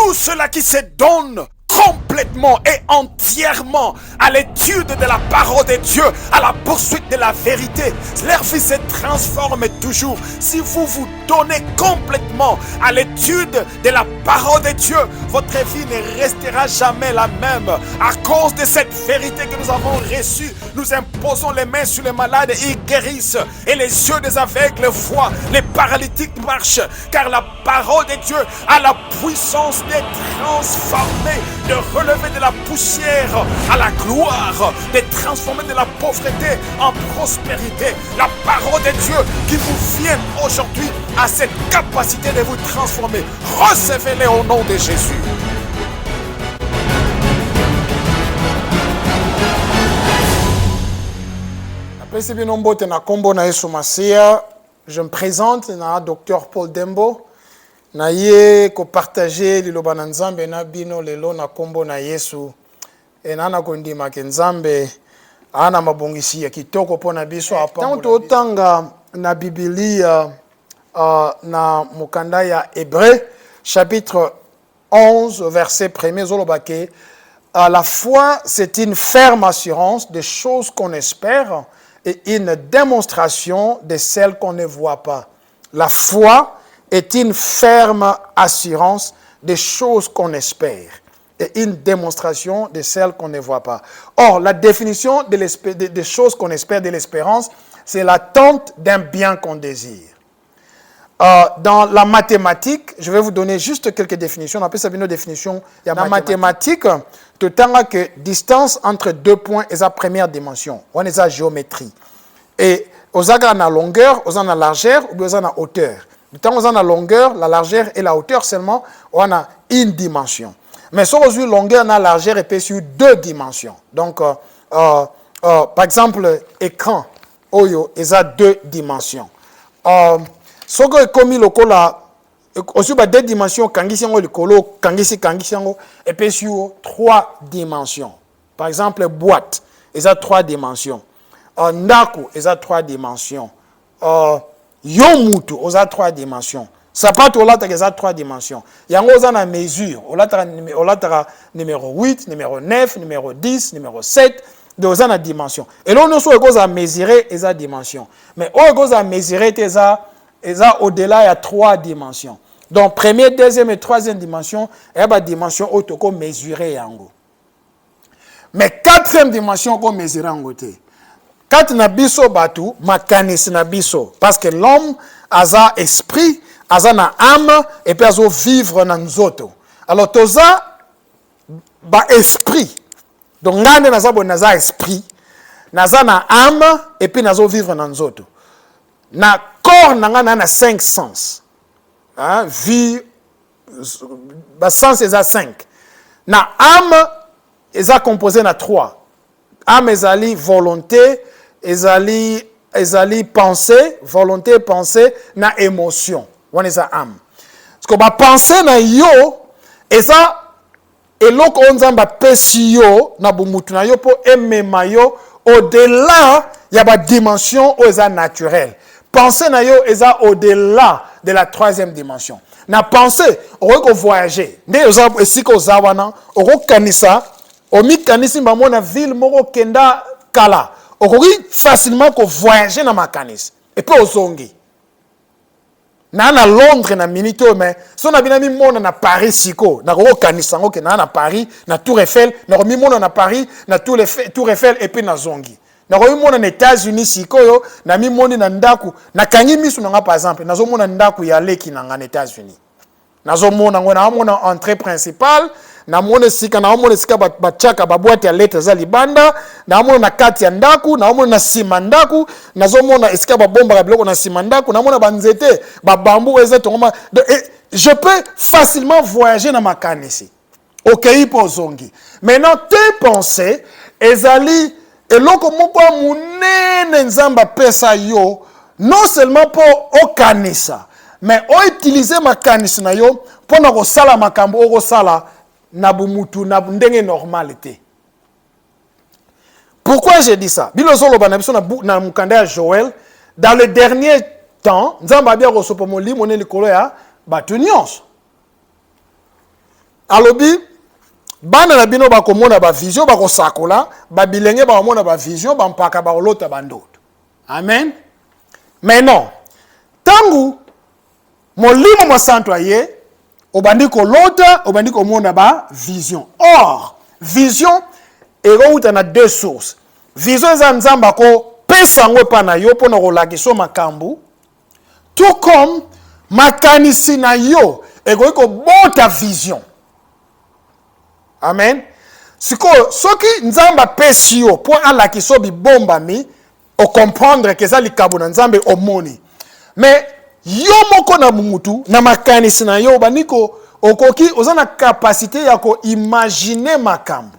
Tout cela qui se donne complètement et entièrement à l'étude de la parole de Dieu, à la poursuite de la vérité, leur vie se transforme toujours. Si vous vous donnez complètement à l'étude de la parole de Dieu, votre vie ne restera jamais la même. À cause de cette vérité que nous avons reçue, nous imposons les mains sur les malades et ils guérissent. Et les yeux des aveugles voient, les paralytiques marchent. Car la parole de Dieu a la puissance de transformer, de relever de la poussière à la gloire, de transformer de la pauvreté en prospérité. La parole de Dieu qui vous vient aujourd'hui a cette capacité de vous transformer. Recevez-les au nom de Jésus. Je me présente, Dr Paul Dembo. Naye ko partager liloba na nzambe na bino lelo na kombo na Yesu enana kondima ke nzambe ana mabongisi ya kitoko pona biso apa tanto tanga na Biblia na mukanda ya Hébreu chapitre 11 verset 1er zolobake la foi c'est une ferme assurance des choses qu'on espère et une démonstration de celles qu'on ne voit pas. La foi est une ferme assurance des choses qu'on espère et une démonstration de celles qu'on ne voit pas. Or, la définition des choses qu'on espère, de l'espérance, c'est l'attente d'un bien qu'on désire. Dans la mathématique, je vais vous donner juste quelques définitions. On appelle ça une définition. Dans la mathématique, tout le temps que distance entre deux points est la première dimension. On est la géométrie. Et aux agas la longueur, aux la largeur, ou aux la hauteur. Du temps où on a la longueur, la largeur et la hauteur seulement, on a une dimension. Mais si on a la longueur, la largeur est sur deux dimensions. Donc, par exemple, écran, oyo, il a deux dimensions. Si on a commis le cola, aussi deux dimensions, kangisi le colo, kangisi et puis sur trois dimensions. Par exemple, boîte, il a trois dimensions. Ndaku, il a trois dimensions. Yomutu, on a trois dimensions. Sapato, on a trois dimensions. Yango, on a mesure. On a numéro 8, numéro 9, numéro 10, numéro 7. Donc, on a dimension. Et là, on a mesuré les dimensions. Mais on a mesuré au-delà, il y a trois dimensions. Donc, première, deuxième et troisième dimension, il y a des dimensions où on peut mesurer. Mais quatrième dimension, on peut mesurer en côté. Quand na biso batu makanis na biso parce que l'homme a un esprit, a une âme et puis a vivre na nzoto. Alors toza ba esprit. Donc ngande naza esprit, naza na âme et puis nazo vivre na nzoto. Na corps nanga na 5 sens. Hein, vie ba sens est à 5. Na âme est composé na 3. Âme ezali volonté, ezali pensée, volonté, pensée, na émotion. On est à âme. Parce que ba pensée na yo, et ça, et l'autre on zamba pesi yo, na bumutu na yo po emema yo, au-delà, il y a ba dimension où est naturelle. Pensée na yo, est au-delà de la troisième dimension. Na pensée, on va voyager. Ne oza esiko zawana, on va kanisa, on mi kanisi ba mona ville moko kenda kala. On peut facilement voyager dans ma canis. Et puis, ozongi. Na Londres, na minute, mais si on a bien mis monde na Paris, siko, na canis, na Paris, na Tour Eiffel, na mis monde na Paris, na Tour Eiffel, et puis na zongi. Na mis monde na États-Unis, siko, na mis monde na ndaku, na kangi misu na par exemple, na zo monde na ndaku ya leki na États-Unis. Na zo monde na entrée principale, na mone sika bachaka baboite ya lettres za libanda na mona na kati ya ndaku na mona na sima ndaku na zo mona esika babomba ka biloko na sima ndaku na mona banzete babambu eza tongoma. Je peux facilement voyager dans ma kanisi. OK, pour zongi. Maintenant tes pensées ezali eloko moko munene nzamba pesa yo non seulement pour okanisa mais o utiliser ma kanisi na yo pour na ko sala makambo o ko sala na bumutu na ndenge normalité. Pourquoi j'ai dit ça? Bilozolo banabiso na mukanda Joël dans le dernier temps, nzamba bia ko sopomo limone likolo ya batu nyonso. alobi bana na bino bakomona ba vision bakosakola babilenge bakomona ba vision bampaka bakolota bandoto. Amen. Mais non, tangu molimo mwa santo aye obandi kolota obandi komona ba vision. Or vision erouta na deux sources. Vision eza nzamba ko pesa ngo pa na yo pona kolakisa makambu, tout comme makanisi na yo ko bota vision. Amen. Siko soki nzamba pesi yo po alakisa bibomba mi o comprendre que ça likabo na nzambe omoni. Mais yo moko na mutu na makanisi na yo baniko okoki ozana capacité ya ko imaginer makambu.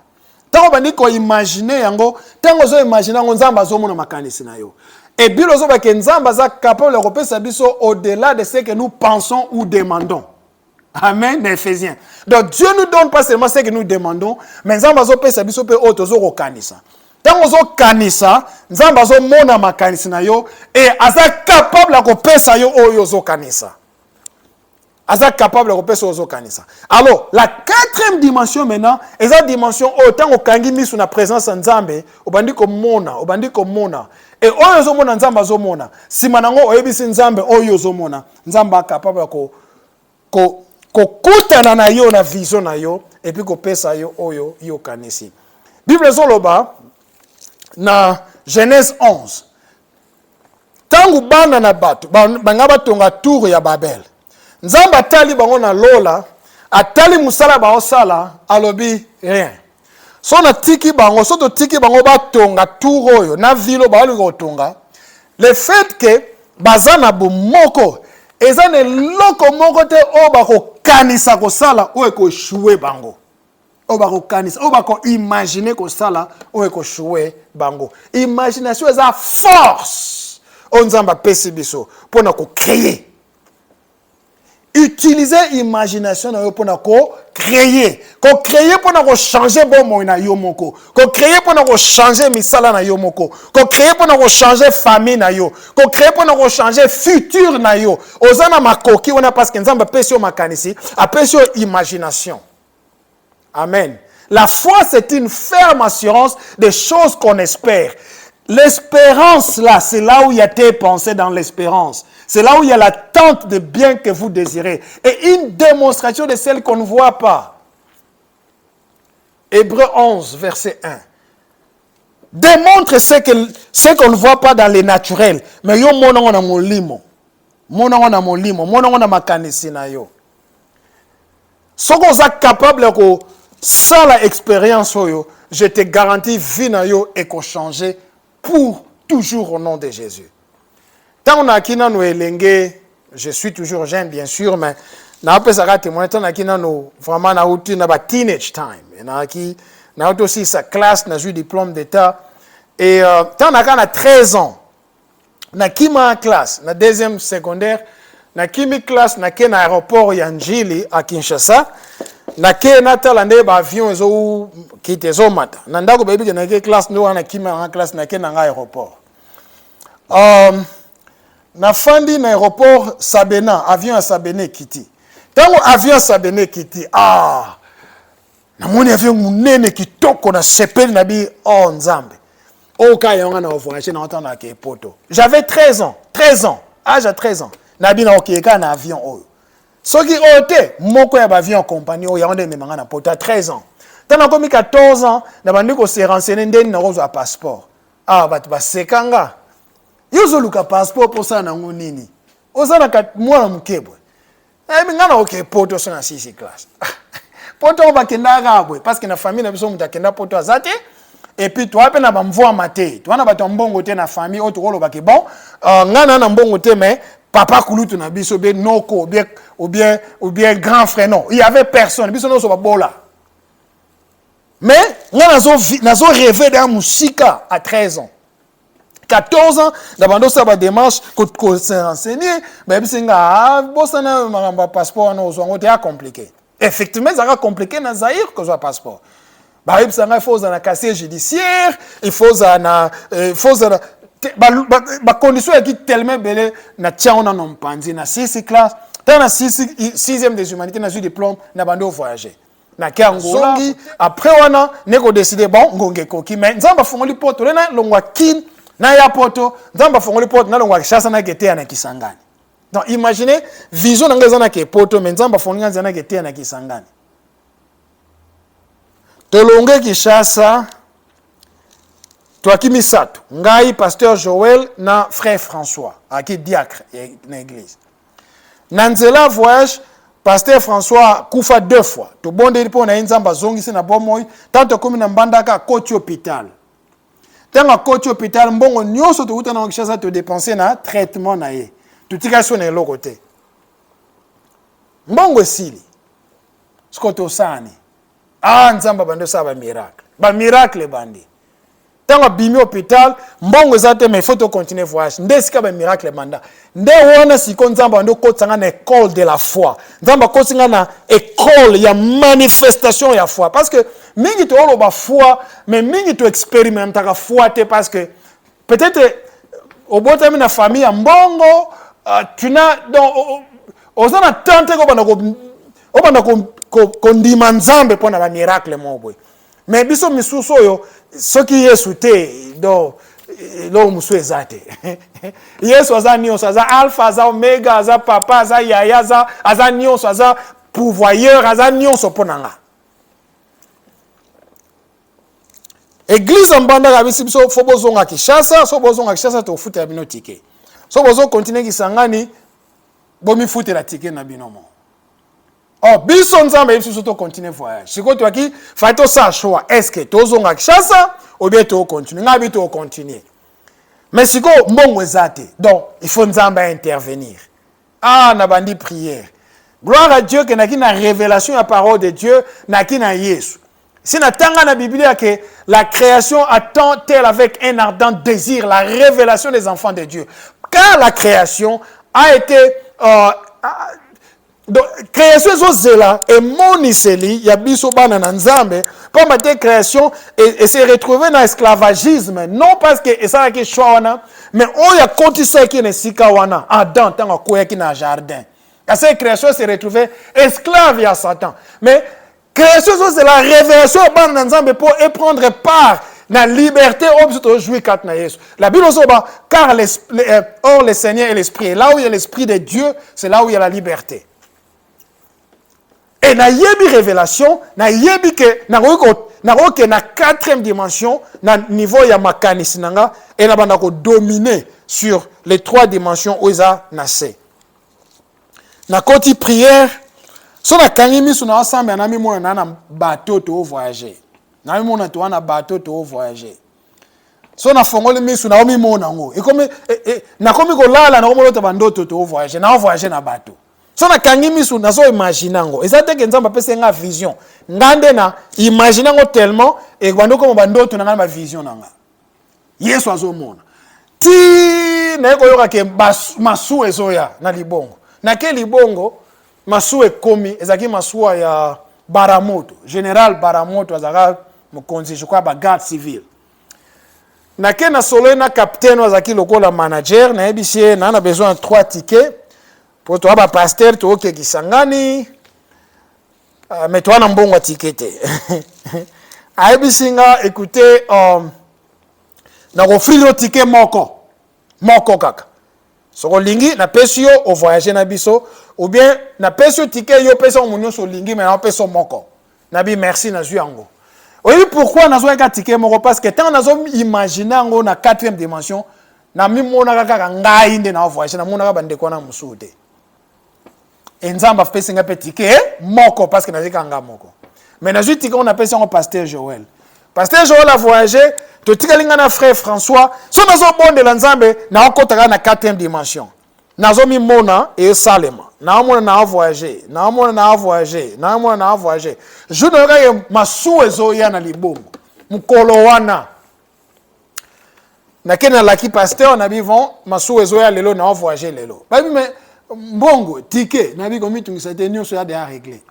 Tango baniko imaginer yango, tango zo imaginer ngo nzamba zo mona makanisi na yo. Et bilo zo ba ke nzamba za capable de repérer biso au-delà de ce que nous pensons ou demandons. Amen, Éphésiens. Donc Dieu nous donne pas seulement ce que nous demandons, mais nzamba zo pesa biso pe auto zo kokanisa. Tango zo kanisa, nzamba zo mona makanisi na yo et aza capable de kopesa yo oyo zo kanisa. Aza capable de repérer ozo kanisa. Alors, la quatrième dimension maintenant, est la dimension autant au kangi mis sous la présence nzambe, obandi ko mona. Et oyo zo mona nzamba zo mona. Si manango oyebisi nzambe oyo zo mona, nzamba capable ko kutana na yo na vision na yo et puis ko pesa yo oyo yo kanisi. Bible zoloba na Genèse 11. Tangu bana na bato, banga batonga tour ya Babel. Nzamba atali bango na lola, atali musala ba osala, alobi rien. So na tiki bango, so to tiki bango batonga tour oyo na vilo ba luko tonga. Le fait que bazana bu moko, ezane loko moko te o bako kanisa ko sala o eko chouer bango. O bako kanisa, o bako imaginer ko sala o eko chouer bango. Imagination eza force. On nzamba pesi biso pona ko créer. Utiliser imagination pour créer. Pour créer pour changer bon mo na yo moko. Pour créer pour changer misala na yo moko. Pour créer pour changer famille na yo. Pour créer pour changer futur na yo. Ozana makoki on a parce que nzamba pesio makanisi, a pesio imagination. Amen. La foi c'est une ferme assurance des choses qu'on espère. L'espérance là, c'est là où il y a tes pensées dans l'espérance. C'est là où il y a l'attente de bien que vous désirez. Et une démonstration de celle qu'on ne voit pas. Hébreux 11, verset 1. Démontre ce qu'on ne voit pas dans les naturels. Mais yo monango na molimo. Monango na molimo. Monango na makanisi na yo. Ce qu'on est capable de sans la expérience, je te garantis, vie na yo et qu'on change pour toujours au nom de Jésus. Tant on a qui nous elenge, je suis toujours jeune bien sûr, mais na pas ça témoin tant on a nous vraiment na outil na ba teenage time. Na aussi sa classe, na eu diplôme d'état et tant on a 13 ans. Na kima classe, na deuxième secondaire, na kimi classe na ken aéroport ya Njili à Kinshasa. Na ke natala nde ba avion ezo kite zo mata na ndako bebi ke na ke classe ndo wana kima na classe na ke na aéroport na fandi na aéroport Sabena avion ya Sabene kiti tango avion Sabene kiti na moni avion munene kitoko na sepeli na bi nzambe o ka yonga na voyager na otana ke poto. J'avais 13 ans âge à 13 ans na bi na okeka na avion oyo. Soki ote moko ya bavion en compagnie o yaonde memanga na poto à 13 ans. Tana komi 14 ans na bandi ko se renseigner ndeni na ko passeport. Batu ba sekanga. Yozo luka passeport pour ça na ngonini. Ozana kat mwana mukebwe. Ngana oke poto so na 6 classe. Poto ba kenda gabwe parce que na famille na biso mutakenda poto azate et puis toi pe na ba mvua mate. Toi na ba tombongo te na famille o to ko lo ba ke bon. Ngana na mbongo te mais papa kulutu na biso be noko ou bien grand frère non il y avait personne biso no so babola mais nazo rêvé d'un musika à 13 ans 14 ans d'abando ça ba démarche ko se renseigner mais bisinga bosana mamba passeport no zo ngote compliqué effectivement ça va compliqué na Zaïre que zo passeport ba bisanga il faut na casier judiciaire il faut ba condition qui tellement belle na tchaona non panzi na 6 classe dans la 6e des humanités na eu diplôme na bando voyager na ke Angola zongi après wana neko décider bon ngonge koki mais nzamba fongoli poto lena longwa kin na ya poto nzamba fongoli poto na longwa Kinshasa na kete na Kisangani. Donc imaginez vision na ngeza na ke poto mais nzamba fongoli nzana na kete na Kisangani. Tolonge Kinshasa Toaki misato, ngai pasteur Joël na frère François, aki diacre na église. Nanzela voyage, pasteur François kufa 2 fois. To bonde lipo na nzamba zongisi na bomoi, tanto komi na mbandaka koti hôpital. Tanga koti hôpital mbongo nyonso to uta na Kinshasa to dépenser na traitement na ye. Tutika so na eloko te. Mbongo esili. Skoto sani. Ah nzamba bando sa ba miracle. Ba miracle bandi. Dans bimi hôpital mbongo ezate mais faut continuer voyage ndesika ba miracle manda nde wona siko nzamba ndo kotsanga na école de la foi nzamba kosinga na école ya manifestation ya foi parce que mingi to olo ba foi mais mingi to expérimenter la foi te parce que peut-être au bout de na famille ya mbongo tu n'as donc ozana tante ko bana ko ndima nzambe pona ba miracle mobwe mais biso misuso yo soki Yesu te do lo musu ezate Yesu aza nyonso aza alpha aza omega aza papa aza yaya aza nyonso aza pourvoyeur aza nyonso ponanga église mbanda kabisi biso fo bozonga Kinshasa so bozonga Kinshasa to futa bino ticket so bozo continuer Kisangani bomi futela ticket na binomo. Oh, biso nzamba yesu to continuer voyage. Siko to aki fa to sa choix. Est-ce que tozonga Kinshasa ou bien to continuer? Ngabi to continuer. Mais siko mbongo ezate. Donc, il faut nzamba intervenir. Ah, na bandi prière. Gloire à Dieu que na ki na révélation la parole de Dieu na ki na Yesu. Si na tanga na Bible que la création attend-elle avec un ardent désir la révélation des enfants de Dieu. Car la création a été donc création zozela et moniseli ya biso bana na nzambe pour ma création et se retrouver dans esclavagisme non parce que ça qui choana mais on ya kotisa qui ne sika wana Adam tant ko ya ki na jardin la cette création se retrouver esclave à Satan mais création zozela révélation bana na nzambe pour prendre part la liberté au jouer quatre na Yesu. La Bible dit car or le Seigneur est l'esprit et là où il y a l'esprit de Dieu c'est là où il y a la liberté. Et na yebi révélation, na yebi que na na 4e dimension, na niveau ya makanisi nanga, et na banda ko dominer sur les 3 dimensions où isa nase. Na koti prière, so na kangimi so na ensemble na mi mona na bateau to voyager. Na mi mona to na bateau to voyager. So na fongoli mi so na mi mona ngo. E comme na komi ko lala na komo loto bandoto to voyager, na voyager na bateau. So na kangimi su nazo imaginango ezate ke nzamba pese nga vision ngande na imaginango tellement e bando ko bando to na vision nanga Yesu azomona ti na ko yoka ke masu ezoya na libongo na ke libongo masu ekomi ezaki masuwa ya Baramoto général Baramoto azaka mokonzi je crois ba garde civile na ke na solo na capitaine azaki lokola manager na ebisie na besoin de 3 tickets. Pour toi, pasteur, tu es Kisangani, mais toi, tu as un bon ticket. Aïbisinga, écoutez, na offrir le ticket moko kaka. So lingi na pesio au voyager na biso ou bien na pesio ticket yo peso munyo so lingi mais na peso moko. Nabi merci na zuango. Oui, pourquoi na zo ka ticket moko parce que tant na zo imaginer ngo na 4e dimension na mi mona kaka ngai nde na voyager na mona ka bande ko na musude. Enzamba pesi nga petike moko parce que nazika nga moko mais na juti on appelle ça un pasteur Joël a voyagé to tikalinga na frère François so nazo bonde la nzambe na okotaka na 4e dimension nazo mi mona et salema na mona na voyager je ne regarde masu ezo ya na libongo mukolo wana na kena laki pasteur na bivon masu ezo ya lelo na voyager lelo ba mais mbongo ticket na biko mitungisa te nyonso ya déjà réglé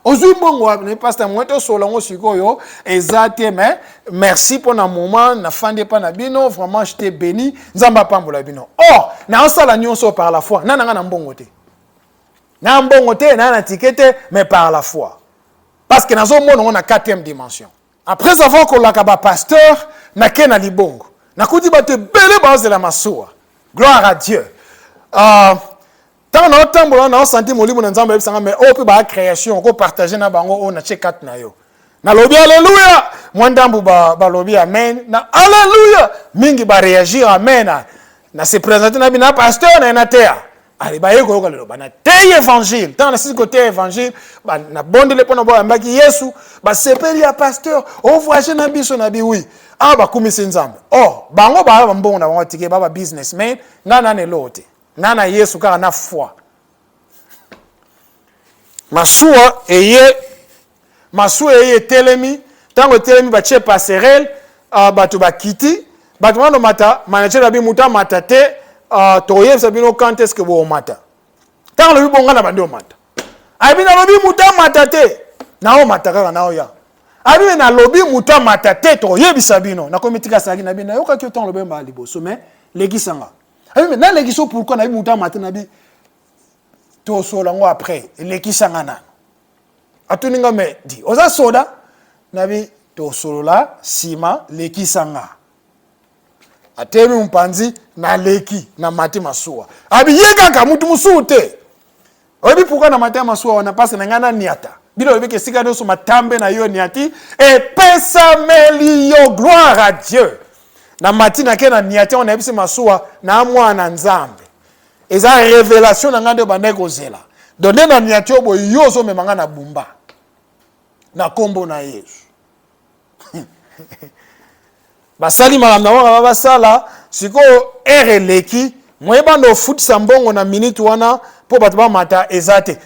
ozui mbongo ne pasteur mweto solongo sikoyo ezate mais merci pour na moment na fande pa na bino vraiment je t'ai béni nzamba pambola bino na osala nyonso par la foi nanga na mbongo te na mbongo te na ticket te mais par la foi Parce que nous avons une quatrième dimension. Après avoir qu'on l'a pasteur, na ken na libongo. Na kodi ba te belé base de la masoua. Gloire à Dieu. Tant na tambola na senti molimo na nzambe bisanga mais o pe ba création ko partager na bango o na chekat na yo. Na lobi alléluia. Mwandambu ba lobi amen. Na alléluia. Mingi ba réagir amen. Na se présenter na bina pasteur na terre. Allez, bah, il y a des évangiles. Dans le côté évangile, na bonde le pono ba mbaki Yesu, ba sepeli ya pasteur, o voyage na biso na bi oui. Ah ba kumisi nzambe. Oh, bango ba mbongo na bango tike ba businessman, ngana ne lote. Ngana Yesu ka na foi. Masua eye telemi, tango telemi ba che passerelle, ba to ba kiti, ba to mata, manager na bi muta matate. Toye sabino quand est-ce que vous mata tant le bonga na bando mata abina lobi muta mata te na o mata kaka na o ya abina na lobi muta mata te toye bisabino na komitika saki na bina yoka ki tant lobi mba liboso mais legisanga abina na legiso pourquoi na muta mata na bi to solango après legisanga na atuninga me di oza soda na bi to solola sima legisanga atemi mpanzi na leki na mati masua abi yeka ka mutu musute obi pourquoi na mati masua wana passe na ngana niata bilo obi ke sika no so matambe na yo niati et pesa melio gloire à Dieu na mati na ke na niati on ebisi masua na mwana nzambe eza révélation na ngande bandeko zela donné na niati obo yozo memanga na bumba na kombo na Yesu basali malamna wana basala siko leki moyeba no foot sambongo na minute wana po batba mata ezate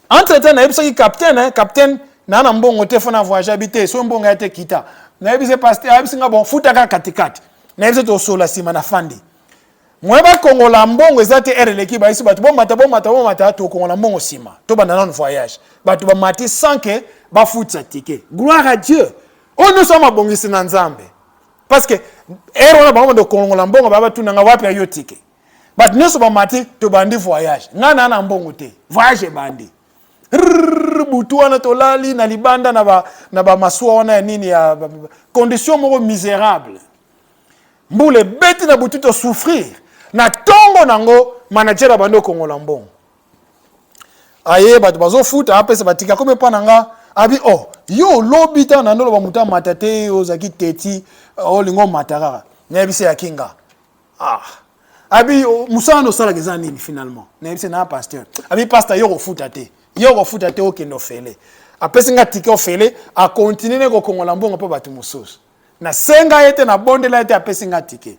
entre temps na yebisa capitaine na mbongo te fona voyage habité so mbongo ya te kita na yebisa pasteur yebisa bon foot aka katikati na yebisa to sola sima na fandi moyeba kongola mbongo ezate leki ba isi batu bo mata to kongola mbongo sima to bana non voyage batu ba mati sans que ba foot sa ticket gloire à Dieu on nous sommes abongisi na nzambe. Parce que ero na de kongola mbongo baba tunanga wapi ayo tike but neso ba mati to bandi voyage ngana na mbongo te voyage bandi butu wana to lali na libanda na ba masua wana ya nini ya condition moko misérable mbule beti na butu to souffrir na tongo nango manager bando kongola mbongo aye bat bazo futa apesa batika comme pananga abi oh yo lobita na ndolo ba muta matate ozaki teti olingo matarara nebise ya kinga abi musano sala gezani ni finalement nebise na pasteur abi pasteur yo futa te okendo fele apesi nga tike ofele a continuer ko kongola mbongo po batu mususu na senga ete na bondela ete apesi nga tike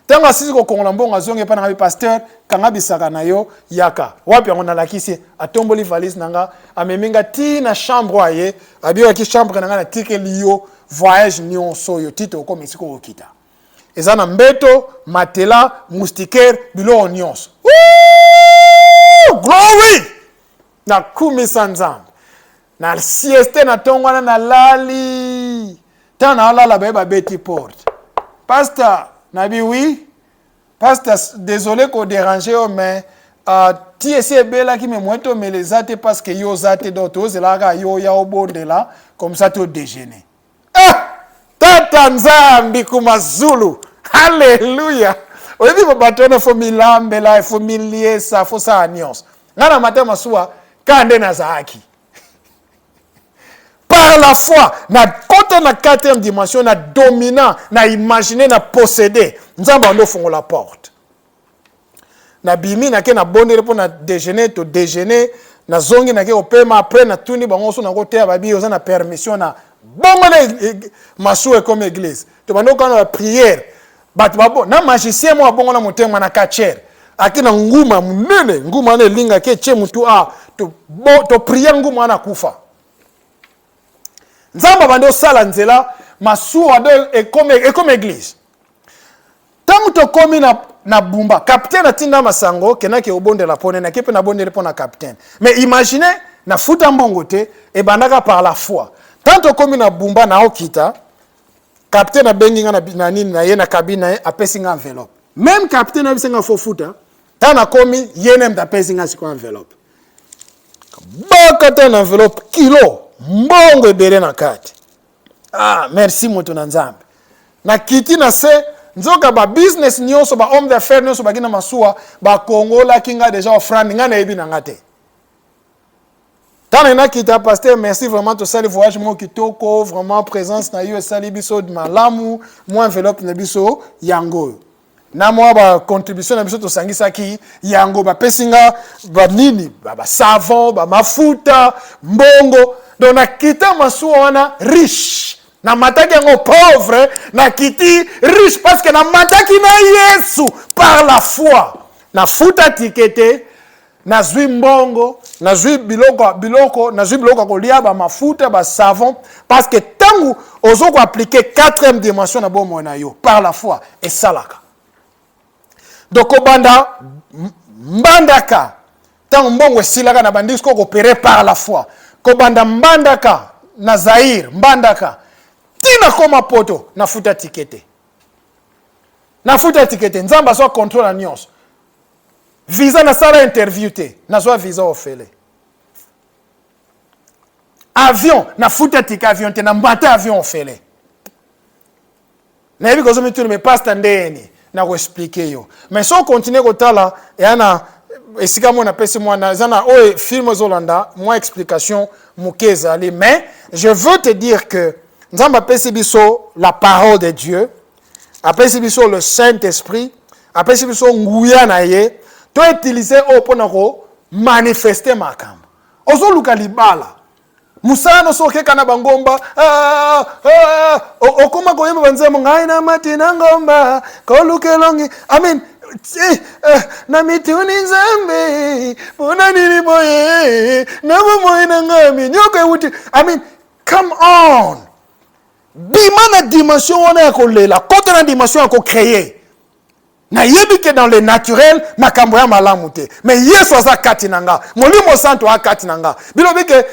tango asisi ko kongola mbongo azonge pa na abi pasteur kanga bisaka na yo yaka wapi ngona lakisi atomboli valise nanga ameminga ti na chambre aye abi wa ki chambre nanga na tike liyo voyage nyonso yo tito ko misiko okita ezana mbeto matela moustiquaire bilo nyonso glory na kumi sanzam na sieste na tongwana na lali tana lala beba beti porte pasteur nabi oui pasteur désolé ko déranger mais ti essaie bela ki me mweto melezate parce que yo zate doto zelaka yo ya obondela comme ça to déjeuner tata nzambi kumazulu haleluya oyebi babatona fo milambela fo miliesa fo sa nyonso ngana matema suwa kande na zaaki par la foi na kote na quatrième dimension na dominant na imaginer na posséder nzambe ando fongo la porte na bimi na ke na bondele po na déjeuner na zongi na ke opema après na tuni bango so na kote ya babi oza na permission na bongo na masuwe comme église to bando kana la prière bat babo na magicien mo bongo na motema na kacher akina nguma munene nguma na linga ke che mutu to prier nguma na kufa nzamba bando sala nzela masuwa do et comme église tangu to komi na bumba capitaine atinda masango kenake obonde la pone na kepe na bonde le pona capitaine mais imaginez na futa mbongo te e bandaka par la foi tanto komi na bumba na okita capitaine abenginga na nini na ye na cabine apesi nga enveloppe même capitaine abisenga fo futa tana komi yene mtapesi nga siko enveloppe baka tana enveloppe kilo mbongo ebele na kati. Ah, merci moto na nzambe. Na kiti na se, nzoka ba business nyonso, ba homme d'affaires nyonso, ba gina masuwa, ba Congo la kinga déjà offrande, nga na ebi na ngate. Tant na kita pasteur, merci vraiment to sali voyage mo kitoko, vraiment présence na yo sali biso de malamu, mo enveloppe na biso yango. Na mo ba contribution na biso to sangisa ki yango ba pesinga ba nini, ba savon, ba mafuta, mbongo. Donc na kita masuwa wana riche. Na mataki yango pauvre, na kiti riche parce que na mataki na Yesu par la foi. Na futa tikete, na zui mbongo, na zui biloko, na zui biloko kolia ba mafuta, ba savon parce que tangu ozo ko appliquer quatrième dimension na bomo na yo par la foi et salaka. Donc obanda mbandaka tangu mbongo silaka na bandisi ko opérer par la foi. Kobanda mbandaka na Zaire mbandaka tina koma poto nafuta tikete. Nafuta tikete nzamba so contrôle na nyonso. Visa na sala interview te, na so visa ofele. Avion nafuta tikete avion te na mbata avion ofele. Na hivi kozo mitu me pasta ndeni na ko expliquer yo. Mais so continue kotala yana esika mona pesi mwana zana o film zolanda moi explication mukeza ali mais je veux te dire que nzamba pesi biso la parole de Dieu, apesi biso le Saint-Esprit, apesi biso nguya na ye, to utiliser o pona ko manifester makambo. Ozo luka libala. Musano so ke kana bangomba okoma ko yemba banzemo ngai na mati na ngomba ko lukelongi. I mean na mituni nzambe bona nini boye na boye na ngami nyoka wuti. I mean come on. Bima na dimension wana ya kolela, kote na dimension ya ko créer. Na yebi ke dans le naturel makambo ya malamu te. Mais Yesu aza kati nanga, Molimo Santo a kati nanga. Bilobi ke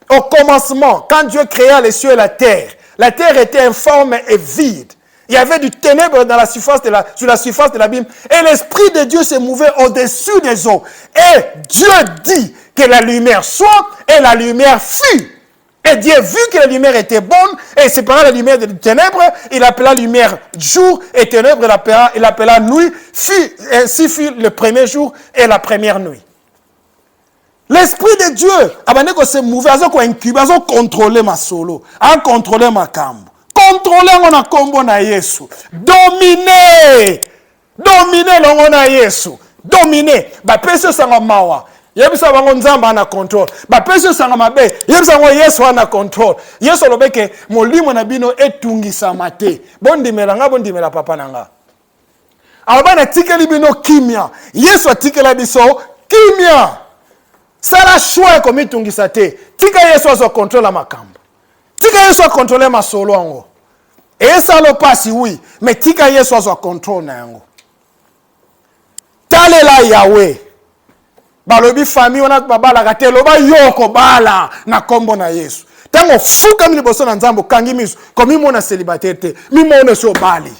au commencement, quand Dieu créa les cieux et la terre était informe et vide. Il y avait du ténèbre dans sur la surface de l'abîme. Et l'Esprit de Dieu se mouvait au-dessus des eaux. Et Dieu dit que la lumière soit, et la lumière fut. Et Dieu, vu que la lumière était bonne, et sépara la lumière des ténèbres, il appela lumière jour, et ténèbres, il appela nuit. Ainsi fut le premier jour et la première nuit. L'Esprit de Dieu, abandonné se mouver, a incubé, a contrôlé ma solo, a contrôlé ma cambo, contrôlé mon combo na Yesu, dominer l'ongo na Yesu, dominer, ba pese sanga mawa, yebisa bango nzamba na contrôle, ba pese sanga mabe, yebisa ngo Yesu ana contrôle, Yesu lobeke molimo na bino etungisa mate, bondimela papa nanga. Abana tikeli bino kimia, Yesu atikela biso kimia. Sala choix comme itungisa te. Tika Yesu azo contrôle makambo. Tika Yesu a contrôler ma solo ango. Et ça le passe oui, mais tika Yesu azo contrôle na yango. Talela Yahweh. Balobi famille ona babala kate loba yoko bala na kombo na Yesu. Tango fuka mili boso na nzambo kangi misu. Komi mona célibataire te. Mi mona so bali.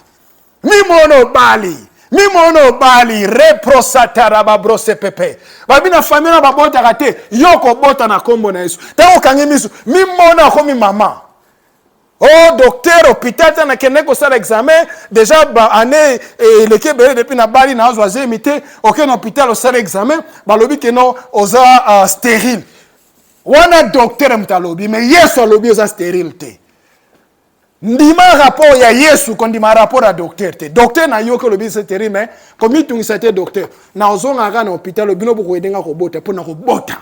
Mi mona bali. Mimono bali reprosatara babrose pepe. Babina famille na babota kate yoko bota na kombo na Yesu. Tango kangi misu mimona komi mama. Oh docteur hôpital na keneko sala examen déjà ba année le kebele depuis na bali na ozoaze imité aucun hôpital au sala examen balobi que non oza stérile. Wana docteur mtalobi mais Yesu alobi oza stérile te. Ndima rapport ya Yesu kondima rapport à docteur te. Docteur na yoko lobi c'est terrible mais comme itungisa te docteur na ozonga na hôpital obino boko edenga ko bota pona ko bota.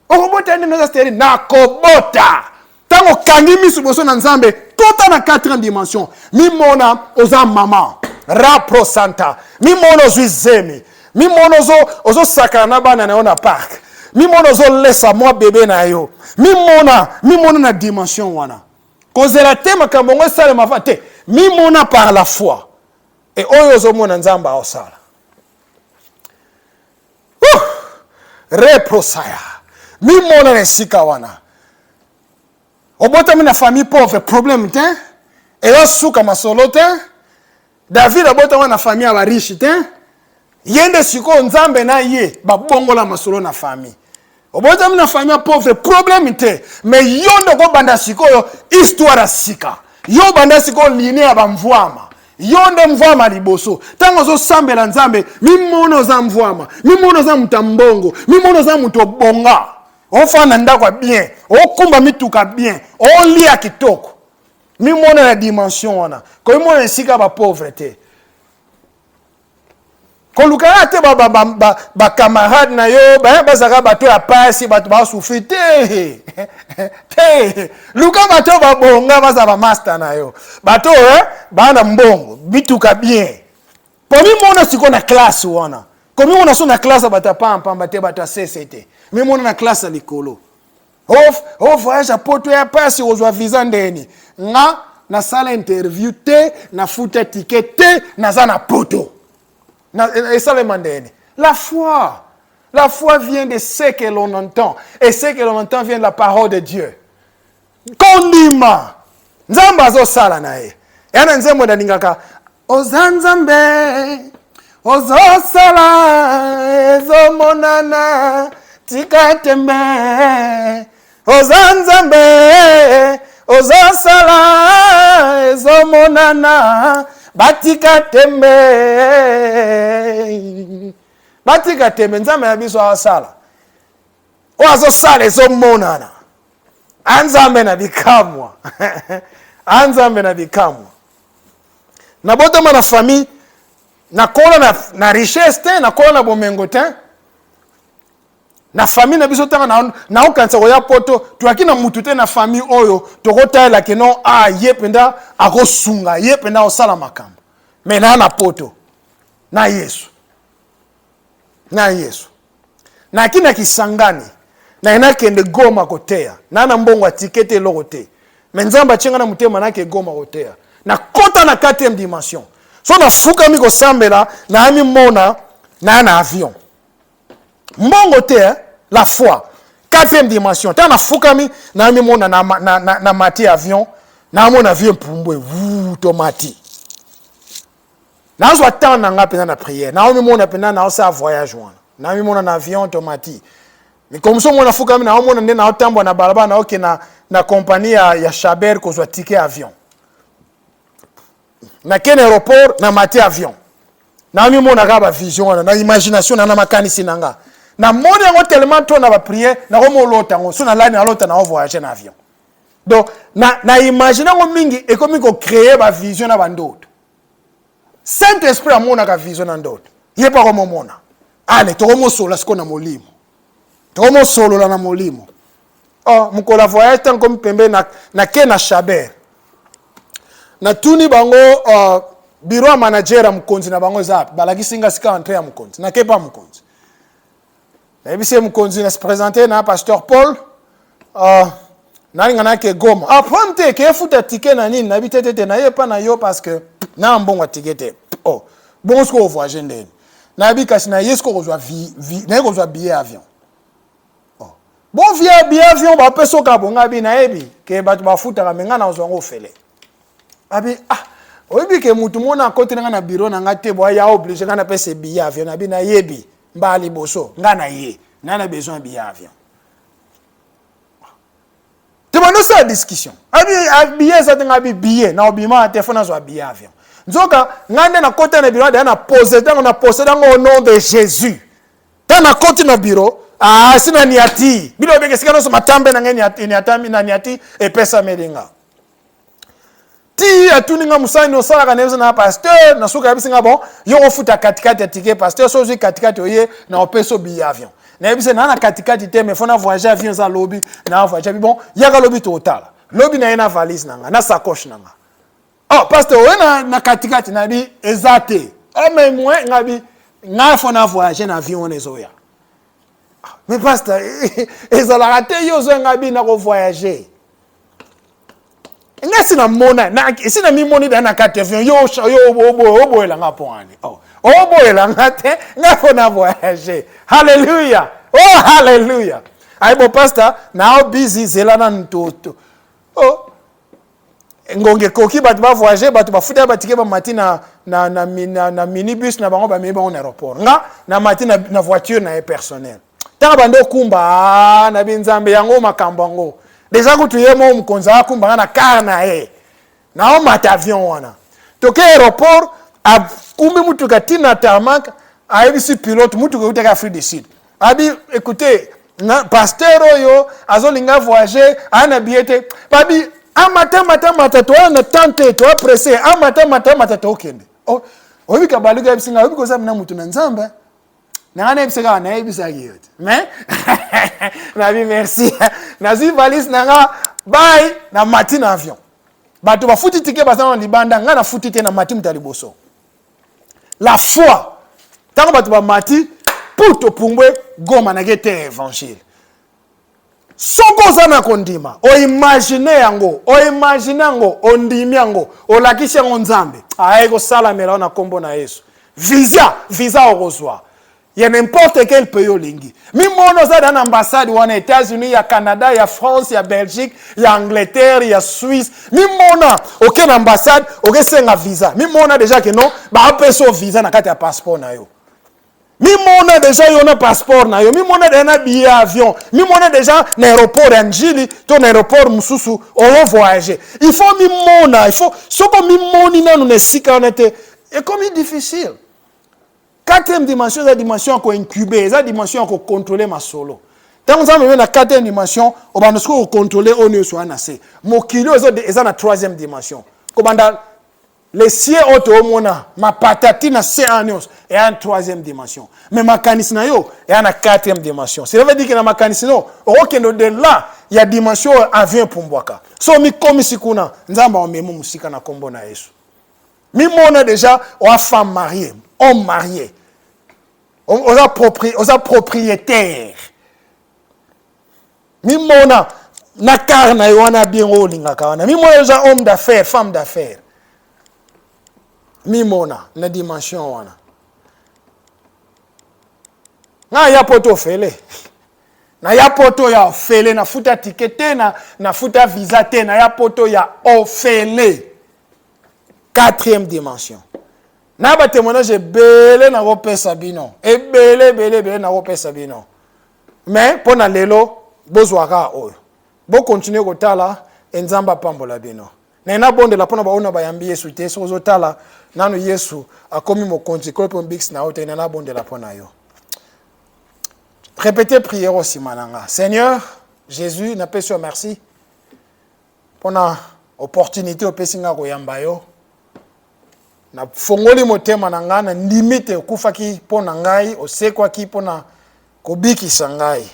Okobota ndi na stérile na ko bota. Tango kangi misu boso na nzambe tota na 4e dimension. Mimona oza mama rapro santa. Mimona zuizemi. Mimona ozo sakana na bana na ona park. Mimona ozo lesa moi bébé na yo. Mimona na dimension wana. Kozela te makambongo sale mafate mimona par la foi et oyo zomona nzamba osala reprosaya mimona na sika wana obota mina famille pauvre problème te et osuka masolo te David abota wana famille aba riche te yende siko nzambe na ye babongola masolo na famille obotami na famille pauvre problème te mais yo ndoko banda sikoyo histoire ya sika yo banda sikoyo linie ya bamvwama yo nde mvwama liboso ntango ozosambela nzambe mimona oza mvwama mimona oza mutu mbongo mimona oza mutu obonga ofana ndako bien okumba mituka bien olia kitoko mimona na dimension wana koyimona esika bapauvre te kolukaka te bakamarade na yo bazaka bato ya pasi bato basufri te te luka bato babonga baza bamaster na yo bato bana mbongo bituka bien po mimona siko na classe wana ko mimona so na classe bato pampamba te bato CCT mimona na classe likolo voyage a poto ya pasi ozwa visa ndeni nga na sala interview te na futa ticket te naza na poto. La foi vient de ce que l'on entend. Et ce que l'on entend vient de la parole de Dieu. Kondima. Nzamba zo sala nae. Yana nzembo daningaka. Ozanzambe. Ozo sala. Ezo monana. Tikatembe. Ozanzambe. Ozo sala. Ezo monana. Batika tembe nzambe na biso asala oazo sala ezo monana anzambe na bikamwa anzambe na bikamwa na botama na famille na kola na richesse te na kola na bomengo te na famille na biso tanga na okanisa koya poto tuaki na mutu te na famille oyo tokotala keno ye penda akosunga ye penda osala makambo mais na poto na Yesu na kina kisangani na ina kende Goma kotea na mbongo atikete loko te mais nzamba chenga na mutema na ke Goma kotea na kota na 4e dimension so na fuka mi ko sambela na ami mona na avion mbongo te la foi 4e dimension ta na fukami na mi mona na mati avion na mona avion pumbwe tomati na zo attendre nga pena na prière na mi mona pena na sa voyage wana na mi mona na avion tomati mais comme ça mona fukami na mona na otambwa na balaba na oke na compagnie ya Chaber ko zo ticket avion na ken aéroport na mati avion na mi mona ka ba vision na imagination na makanisi nanga na moni yango tellement to na ba prier na ko mo lota ngo so na lani na lota na voyager na avion donc na imagine ngo mingi e komi ko créer ba vision na bandoto Saint-Esprit amona ka vision na ndoto ye pa ko mona ale to ko mo sola siko na molimo to ko mo solo la na molimo mukola voyage tan comme pembe na ke na Chaber na tuni bango bureau manager mkonzi na bango za balaki singa sika entrer ya mkonzi na ke pa mkonzi na ebise mkonzi na se présenter na pasteur Paul na ngana ke Goma apante ke futa ticket na nini na bitete na ye pa na yo parce que na mbongo ticket bon ce qu'on voit ndeni na bikasi na yesko kozwa na kozwa billet avion bon billet avion ba peso ka bonga bi na ebi ke batu ba futa ka menga na ozwango fele abi oyebi ke mutu mona kote nga na bureau na nga te bo ya obligé nga na pese billet avion na bi na yebi mbali boso nga na ye na besoin billet avion te bano sa discussion abi billet ça nga bi billet na obima téléphone zo billet avion nzoka ngande na kote na bureau na posséder au nom de Jésus ta na kote na bureau sina niati bilo beke sikano so matambe na ngeni niatami na niati e pesa melinga ti atuninga musani osala kaneza na pasteur na suka yabisinga bon yo ofuta katikati ya ticket pasteur sozi katikati oye na opeso billet avion na yebise na katikati te mais fona voyager avion za lobby na voyager bon yaka lobby total lobby na ina valise nanga na sacoche nanga pasteur oye na katikati na bi ezate mais moi ngabi nga fona voyager na avion ezoya mais pasteur ezala raté yo zo ngabi na ko voyager ngasi na mona na sina mi moni da na carte avion yo obo la ngaponi obo la ngate ngafo na voyager hallelujah hallelujah aibo pastor now busy zelana ntoto ngonge koki batu ba voyager batu ba futa ba ticket ba matina na minibus na bango ba meba on aéroport nga na matina na voiture na personnel tanga bande kumba na binzambe yango makambo yango déjà ko tuyemo mkonza kumba na karna na o mata avion wana toke aéroport a kumbi mutu katina tarmac a ebisi pilote mutu ko utaka Afrique du Sud abi écoutez na pasteur oyo azolinga voyager ana biete babi amata to na tante to pressé amata to okende obi kabaluga ebisinga obi koza na mutu na nzamba na ana ebisaka na ebisa yote mais nabi merci nazi valise nanga bye na matin avion bato bafuti tike bazana libanda nga na futi te na mati mutaliboso la foi tango bato ba mati puto pumbwe goma na gete évangile soko zana kondima o imagine yango ondimi yango o lakisi yango nzambe aeko sala mela na kombo na Yesu visa okozwa ya n'importe quel pays olingi mimono za dans ambassade wana États-Unis ya Canada ya France ya Belgique ya Angleterre ya Suisse mimona aucune ambassade okesenga visa mimona déjà que non ba peso visa na kati ya passeport na yo mimona déjà yona passeport na yo mimona dena billet avion mimona déjà na aéroport ya Njili to na aéroport mususu on voyager il faut mimona il faut soko mimoni na nous nesika on était et comme il difficile. Quatrième dimension, c'est la dimension qu'on incube, c'est la dimension qu'on contrôle ma solo. Tant que vous avez la quatrième dimension, on va nous contrôler au niveau soit assez. Mon kilo est la troisième dimension. Comme dans les cieux automona, ma patatine c'est en troisième dimension. Mais ma canisna yo est en quatrième dimension. Ça veut dire que dans ma canisna, aucun de là, il y a dimension avion pour mbwaka. So mi komi sikuna, nzamba o memo musika na kombo na Yesu. Mi mona déjà o femme mariée. Homme marié, on a propriétaire. Mimona na karna yona bien holinga kawana. Mimona déjà homme d'affaires, femme d'affaires. Mimona na dimension wana. Na ya poto fele. Na ya poto ya fele na futa ticket na futa visa te na ya poto ya ofele. Quatrième dimension. Na ba témoignage belé na kopesa bino e belé na kopesa bino mais pona lelo bozwaka oyo bo continuer kotala enzamba pambola bino na bondela pona baona bayambi Yesu te so zotala nanu Yesu akomi mokonzi ko po mbix na ote na bondela pona yo. Répétez prière aussi mananga. Seigneur Jésus na peso merci pona opportunité opesinga koyamba yo na fongoli motema na ngai na limite okufaki mpo na ngai osekwaki mpo na kobikisa ngai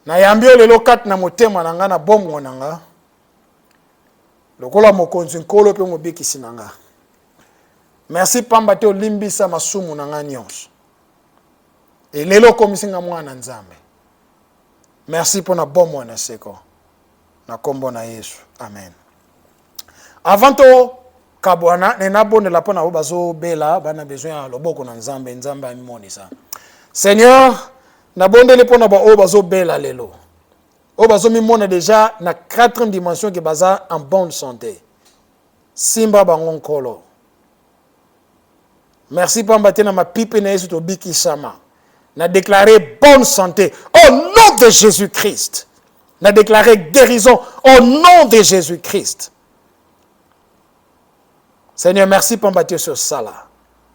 na yambi lelo kati na motema na ngai na bongo na ngai lokola mokonzi nkolo mpe mobikisi na ngai merci pamba te olimbisa masumu na ngai nyonso lelo okomisinga mwana nzambe merci mpo na bomo na seko na kombo na Yesu amen. Avant to kabwana nena bondela pona bazo bela bana besoin ya loboko na nzambe nzambe amonisa. Seigneur na bondele pona ba o bazo bela lelo. O bazo mimona déjà na quatrième dimension que baza en bonne santé. Simba bangonkolo. Merci pamba tena ma pipe na Yesu to biki sama. Na déclarer bonne santé au nom de Jésus-Christ. Na déclarer guérison au nom de Jésus-Christ. Seigneur, merci pour m'battre sur ça là.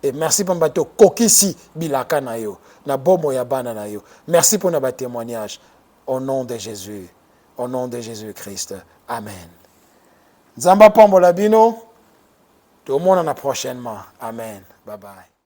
Et merci pour m'battre kokisi bilaka na yo. Na bomo ya bana na yo. Merci pour notre témoignage. Au nom de Jésus. Au nom de Jésus-Christ. Amen. Nzamba pambola bino. Tout le monde en a prochainement. Amen. Bye bye.